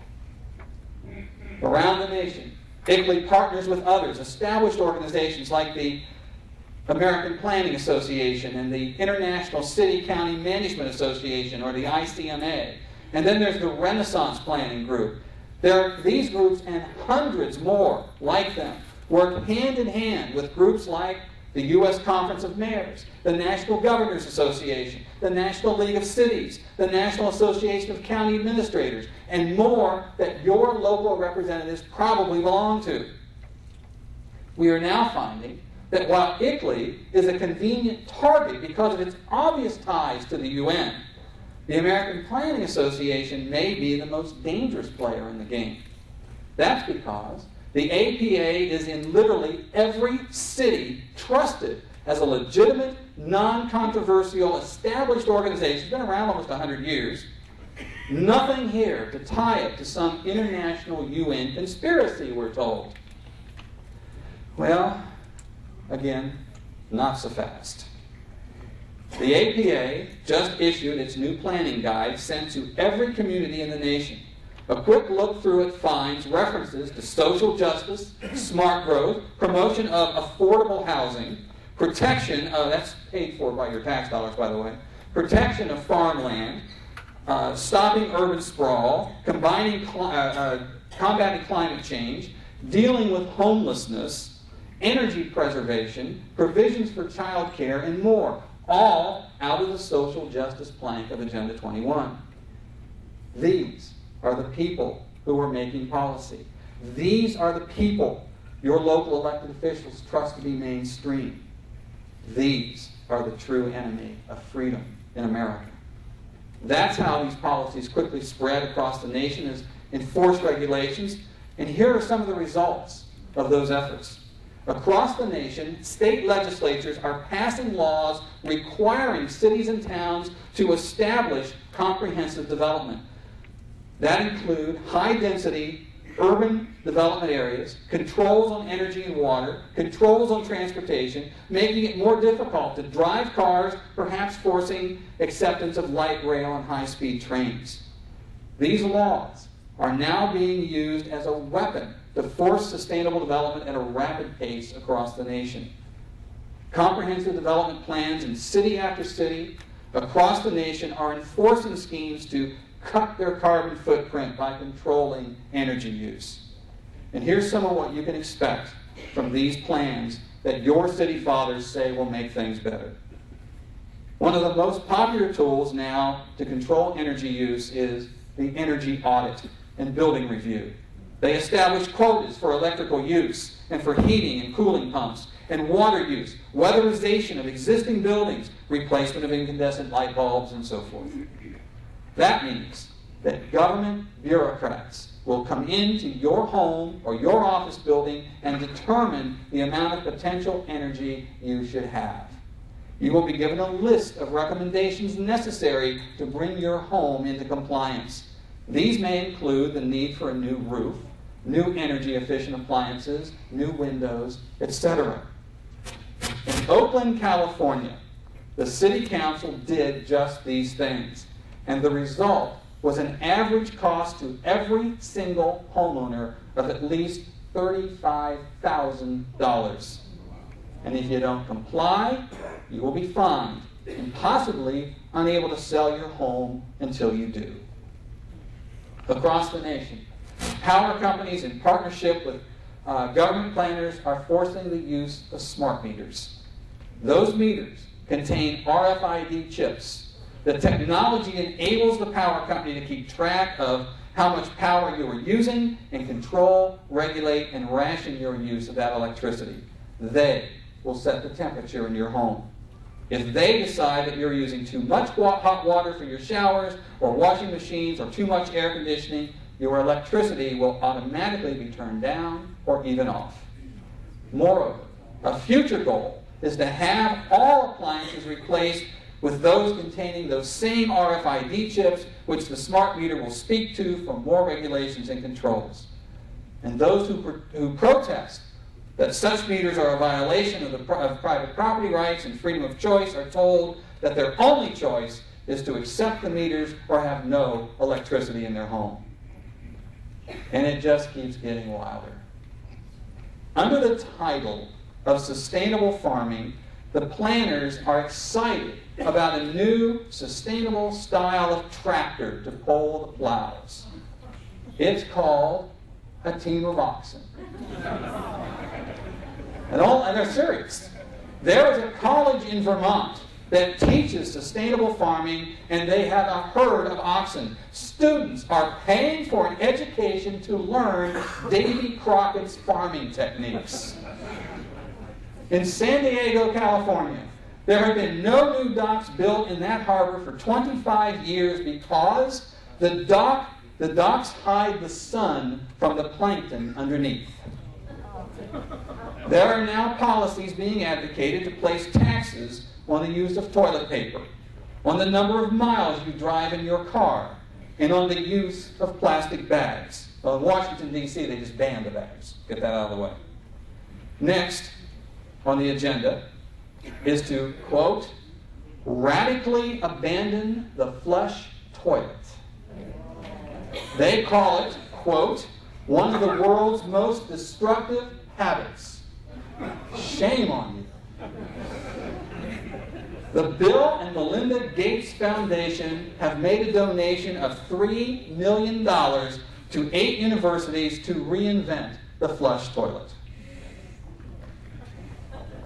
Around the nation, ICLEI partners with others, established organizations like the American Planning Association and the International City-County Management Association, or the ICMA. And then there's the Renaissance Planning Group. These groups and hundreds more like them work hand in hand with groups like the U.S. Conference of Mayors, the National Governors Association, the National League of Cities, the National Association of County Administrators, and more that your local representatives probably belong to. We are now finding that while ICLEI is a convenient target because of its obvious ties to the UN, the American Planning Association may be the most dangerous player in the game. That's because the APA is in literally every city trusted as a legitimate, non-controversial, established organization. It's been around almost 100 years. Nothing here to tie it to some international UN conspiracy, we're told. Well, again, not so fast. The APA just issued its new planning guide sent to every community in the nation. A quick look through it finds references to social justice, smart growth, promotion of affordable housing, protection of, that's paid for by your tax dollars, by the way, protection of farmland, stopping urban sprawl, combating climate change, dealing with homelessness, energy preservation, provisions for child care, and more, all out of the social justice plank of Agenda 21. These are the people who are making policy. These are the people your local elected officials trust to be mainstream. These are the true enemy of freedom in America. That's how these policies quickly spread across the nation as enforced regulations. And here are some of the results of those efforts. Across the nation, state legislatures are passing laws requiring cities and towns to establish comprehensive development. That include high-density urban development areas, controls on energy and water, controls on transportation, making it more difficult to drive cars, perhaps forcing acceptance of light rail and high-speed trains. These laws are now being used as a weapon to force sustainable development at a rapid pace across the nation. Comprehensive development plans in city after city across the nation are enforcing schemes to cut their carbon footprint by controlling energy use. And here's some of what you can expect from these plans that your city fathers say will make things better. One of the most popular tools now to control energy use is the energy audit and building review. They establish quotas for electrical use and for heating and cooling pumps and water use, weatherization of existing buildings, replacement of incandescent light bulbs, and so forth. That means that government bureaucrats will come into your home or your office building and determine the amount of potential energy you should have. You will be given a list of recommendations necessary to bring your home into compliance. These may include the need for a new roof, new energy-efficient appliances, new windows, etc. In Oakland, California, the City Council did just these things. And the result was an average cost to every single homeowner of at least $35,000. And if you don't comply, you will be fined and possibly unable to sell your home until you do. Across the nation, power companies in partnership with government planners are forcing the use of smart meters. Those meters contain RFID chips. The technology enables the power company to keep track of how much power you are using and control, regulate, and ration your use of that electricity. They will set the temperature in your home. If they decide that you're using too much hot water for your showers or washing machines or too much air conditioning, your electricity will automatically be turned down or even off. Moreover, a future goal is to have all appliances replaced with those containing those same RFID chips which the smart meter will speak to for more regulations and controls. And those who protest that such meters are a violation of private property rights and freedom of choice are told that their only choice is to accept the meters or have no electricity in their home. And it just keeps getting wilder. Under the title of sustainable farming, the planners are excited about a new sustainable style of tractor to pull the plows. It's called a team of oxen. And they're serious. There is a college in Vermont that teaches sustainable farming, and they have a herd of oxen. Students are paying for an education to learn Davy Crockett's farming techniques. In San Diego, California, there have been no new docks built in that harbor for 25 years because the docks hide the sun from the plankton underneath. There are now policies being advocated to place taxes on the use of toilet paper, on the number of miles you drive in your car, and on the use of plastic bags. Well, in Washington, D.C., they just banned the bags. Get that out of the way. Next on the agenda is to, quote, radically abandon the flush toilet. They call it, quote, one of the world's most destructive habits. Shame on you. The Bill and Melinda Gates Foundation have made a donation of $3 million to 8 universities to reinvent the flush toilet.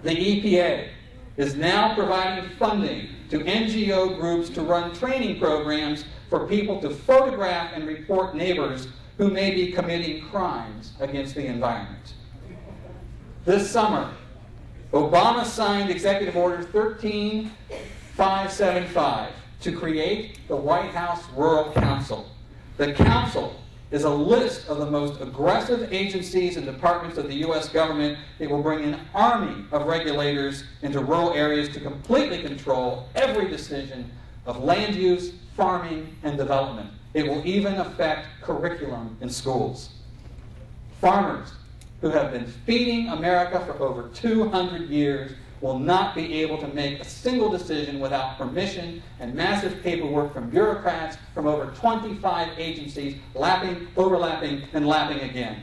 The EPA is now providing funding to NGO groups to run training programs for people to photograph and report neighbors who may be committing crimes against the environment. This summer, Obama signed Executive Order 13575 to create the White House Rural Council. The Council is a list of the most aggressive agencies and departments of the U.S. government. It will bring an army of regulators into rural areas to completely control every decision of land use, farming, and development. It will even affect curriculum in schools. Farmers who have been feeding America for over 200 years will not be able to make a single decision without permission and massive paperwork from bureaucrats from over 25 agencies, overlapping, and lapping again.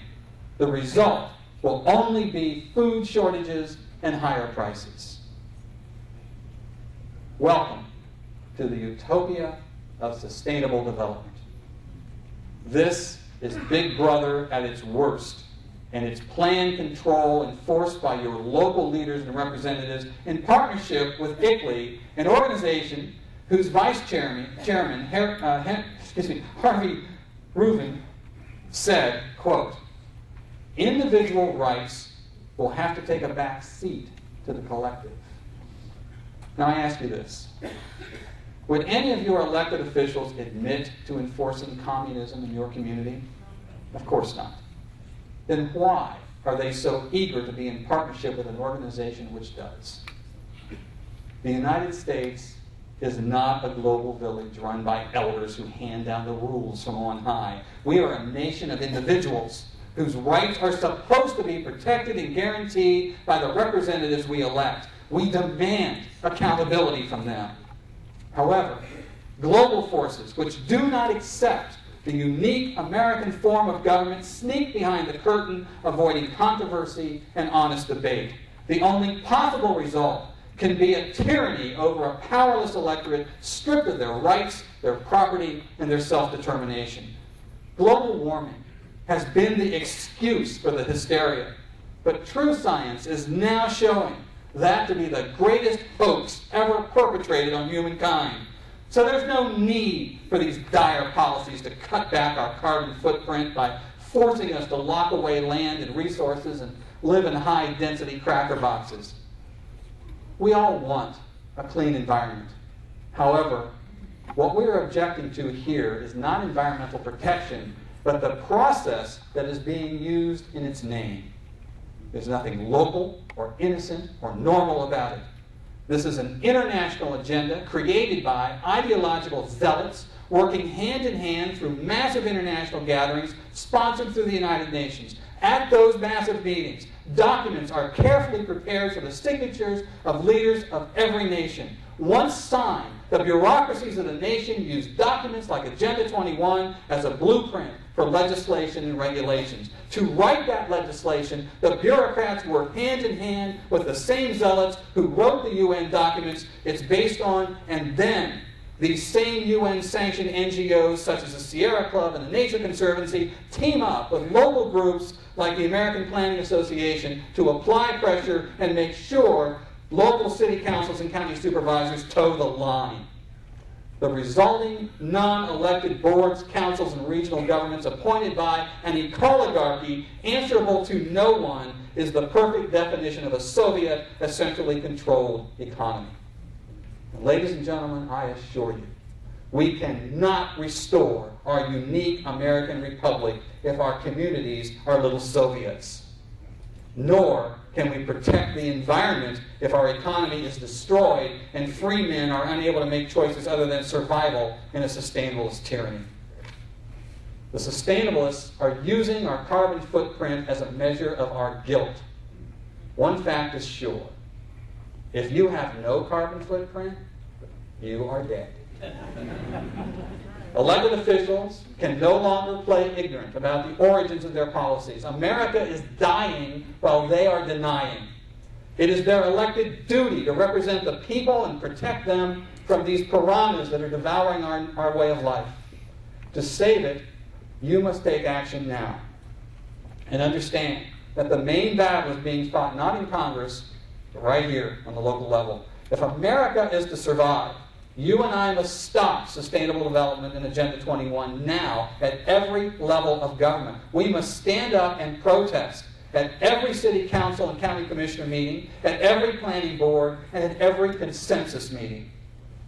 The result will only be food shortages and higher prices. Welcome to the utopia of sustainable development. This is Big Brother at its worst, and it's planned control enforced by your local leaders and representatives in partnership with ICLEI, an organization whose vice chairman, Harvey Rubin, said, quote, individual rights will have to take a back seat to the collective. Now I ask you this. Would any of your elected officials admit to enforcing communism in your community? Of course not. Then why are they so eager to be in partnership with an organization which does? The United States is not a global village run by elders who hand down the rules from on high. We are a nation of individuals whose rights are supposed to be protected and guaranteed by the representatives we elect. We demand accountability from them. However, global forces which do not accept the unique American form of government sneak behind the curtain, avoiding controversy and honest debate. The only possible result can be a tyranny over a powerless electorate stripped of their rights, their property, and their self-determination. Global warming has been the excuse for the hysteria, but true science is now showing that to be the greatest hoax ever perpetrated on humankind. So there's no need for these dire policies to cut back our carbon footprint by forcing us to lock away land and resources and live in high-density cracker boxes. We all want a clean environment. However, what we're objecting to here is not environmental protection, but the process that is being used in its name. There's nothing local or innocent or normal about it. This is an international agenda created by ideological zealots working hand in hand through massive international gatherings sponsored through the United Nations. At those massive meetings, documents are carefully prepared for the signatures of leaders of every nation. Once signed, the bureaucracies of the nation use documents like Agenda 21 as a blueprint for legislation and regulations. To write that legislation, the bureaucrats work hand in hand with the same zealots who wrote the UN documents it's based on, and then these same UN-sanctioned NGOs, such as the Sierra Club and the Nature Conservancy, team up with local groups like the American Planning Association to apply pressure and make sure local city councils and county supervisors toe the line. The resulting non-elected boards, councils, and regional governments appointed by an ecoligarchy answerable to no one is the perfect definition of a Soviet, centrally controlled economy. And ladies and gentlemen, I assure you, we cannot restore our unique American republic if our communities are little Soviets. Nor can we protect the environment if our economy is destroyed and free men are unable to make choices other than survival in a sustainabilist tyranny. The sustainabilists are using our carbon footprint as a measure of our guilt. One fact is sure. If you have no carbon footprint, you are dead. Elected officials can no longer play ignorant about the origins of their policies. America is dying while they are denying. It is their elected duty to represent the people and protect them from these piranhas that are devouring our way of life. To save it, you must take action now. And understand that the main battle is being fought not in Congress, but right here on the local level. If America is to survive, you and I must stop sustainable development in Agenda 21 now at every level of government. We must stand up and protest at every city council and county commissioner meeting, at every planning board, and at every consensus meeting.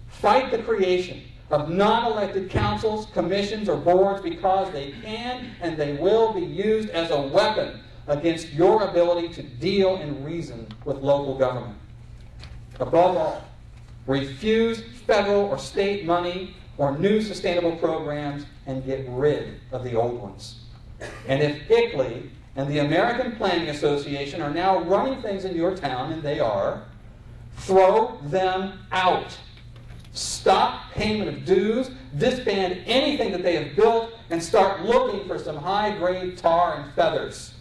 Fight the creation of non-elected councils, commissions, or boards because they can and they will be used as a weapon against your ability to deal and reason with local government. Above all, refuse federal or state money or new sustainable programs and get rid of the old ones. And if ICLEI and the American Planning Association are now running things in your town, and they are, throw them out. Stop payment of dues, disband anything that they have built, and start looking for some high-grade tar and feathers.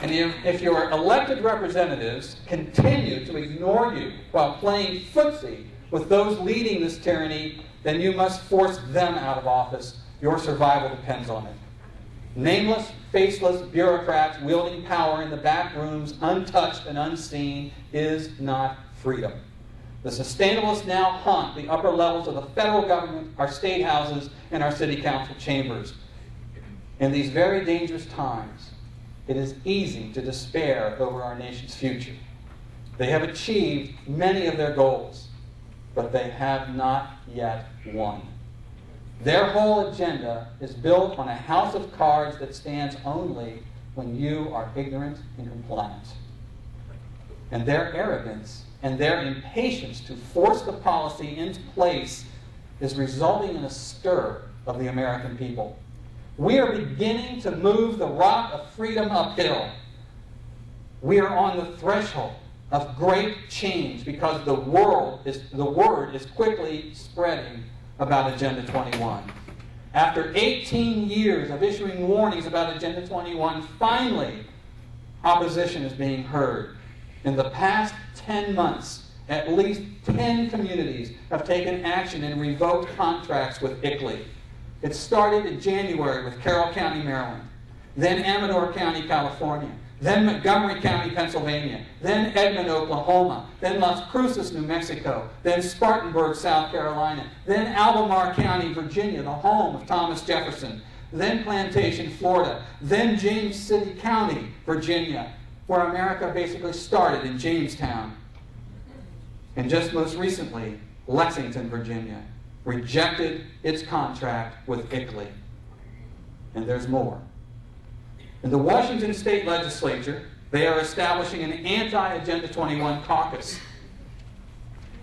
And if your elected representatives continue to ignore you while playing footsie with those leading this tyranny, then you must force them out of office. Your survival depends on it. Nameless, faceless bureaucrats wielding power in the back rooms, untouched and unseen, is not freedom. The sustainabilists now haunt the upper levels of the federal government, our state houses, and our city council chambers. In these very dangerous times, it is easy to despair over our nation's future. They have achieved many of their goals, but they have not yet won. Their whole agenda is built on a house of cards that stands only when you are ignorant and compliant. And their arrogance and their impatience to force the policy into place is resulting in a stir of the American people. We are beginning to move the rock of freedom uphill. We are on the threshold of great change because the word is quickly spreading about Agenda 21. After 18 years of issuing warnings about Agenda 21, finally, opposition is being heard. In the past 10 months, at least 10 communities have taken action and revoked contracts with ICLEI. It started in January with Carroll County, Maryland, then Amador County, California, then Montgomery County, Pennsylvania, then Edmond, Oklahoma, then Las Cruces, New Mexico, then Spartanburg, South Carolina, then Albemarle County, Virginia, the home of Thomas Jefferson, then Plantation, Florida, then James City County, Virginia, where America basically started in Jamestown. And just most recently, Lexington, Virginia, rejected its contract with Italy. And there's more. In the Washington State Legislature, they are establishing an anti-Agenda 21 caucus.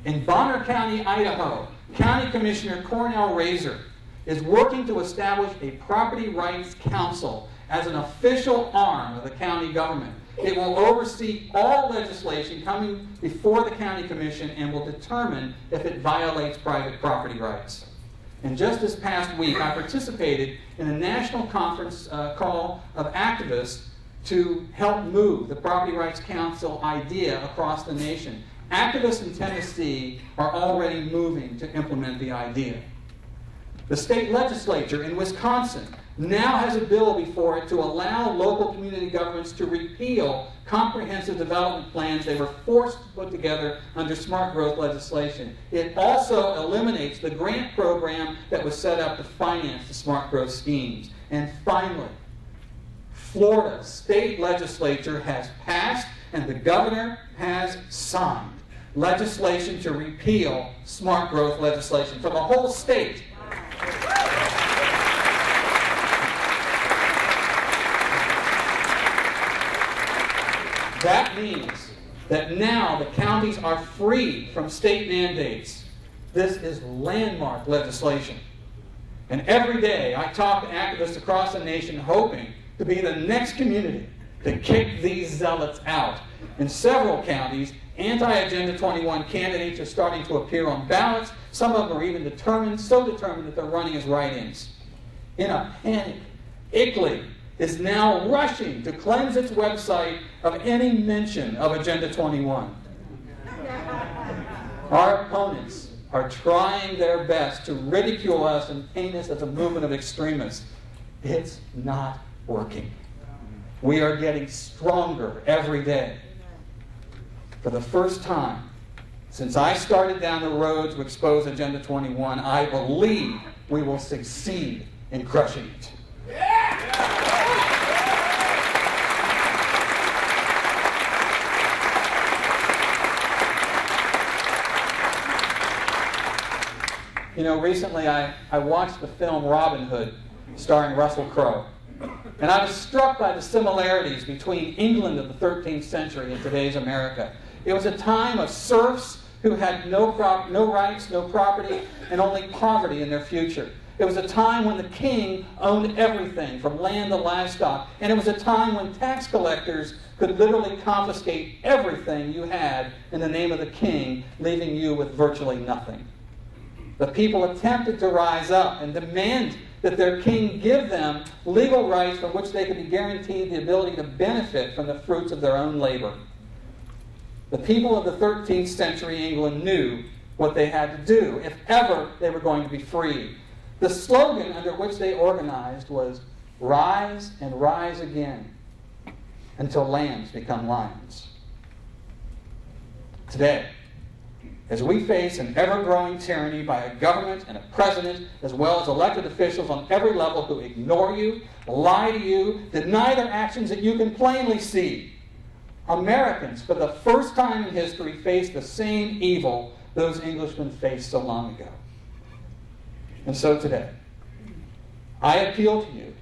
In Bonner County, Idaho, County Commissioner Cornell Razor is working to establish a property rights council as an official arm of the county government. It will oversee all legislation coming before the county commission and will determine if it violates private property rights. And just this past week, I participated in a national conference call of activists to help move the Property Rights Council idea across the nation. Activists in Tennessee are already moving to implement the idea. The state legislature in Wisconsin now has a bill before it to allow local community governments to repeal comprehensive development plans they were forced to put together under smart growth legislation. It also eliminates the grant program that was set up to finance the smart growth schemes. And finally, Florida state legislature has passed and the governor has signed legislation to repeal smart growth legislation for the whole state. That means that now the counties are free from state mandates. This is landmark legislation. And every day I talk to activists across the nation hoping to be the next community to kick these zealots out. In several counties, anti-Agenda 21 candidates are starting to appear on ballots. Some of them are even so determined that they're running as write-ins. In a panic, ICLEI is now rushing to cleanse its website of any mention of Agenda 21. Our opponents are trying their best to ridicule us and paint us as a movement of extremists. It's not working. We are getting stronger every day. For the first time since I started down the road to expose Agenda 21, I believe we will succeed in crushing it. You know, recently I watched the film Robin Hood, starring Russell Crowe. And I was struck by the similarities between England of the 13th century and today's America. It was a time of serfs who had no rights, no property, and only poverty in their future. It was a time when the king owned everything, from land to livestock. And it was a time when tax collectors could literally confiscate everything you had in the name of the king, leaving you with virtually nothing. The people attempted to rise up and demand that their king give them legal rights from which they could be guaranteed the ability to benefit from the fruits of their own labor. The people of the 13th century England knew what they had to do if ever they were going to be free. The slogan under which they organized was, "Rise and rise again until lambs become lions." Today, as we face an ever-growing tyranny by a government and a president, as well as elected officials on every level who ignore you, lie to you, deny their actions that you can plainly see, Americans, for the first time in history, face the same evil those Englishmen faced so long ago. And so today, I appeal to you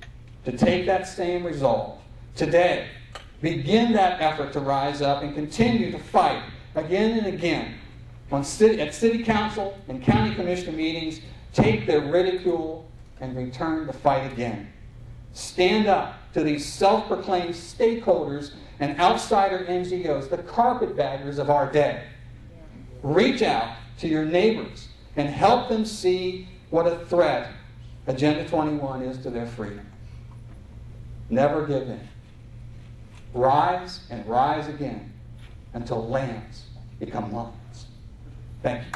to take that same resolve. Today, begin that effort to rise up and continue to fight again and again. At city council and county commissioner meetings, take their ridicule and return to fight again. Stand up to these self-proclaimed stakeholders and outsider NGOs, the carpetbaggers of our day. Reach out to your neighbors and help them see what a threat Agenda 21 is to their freedom. Never give in. Rise and rise again until lambs become lions. Thank you.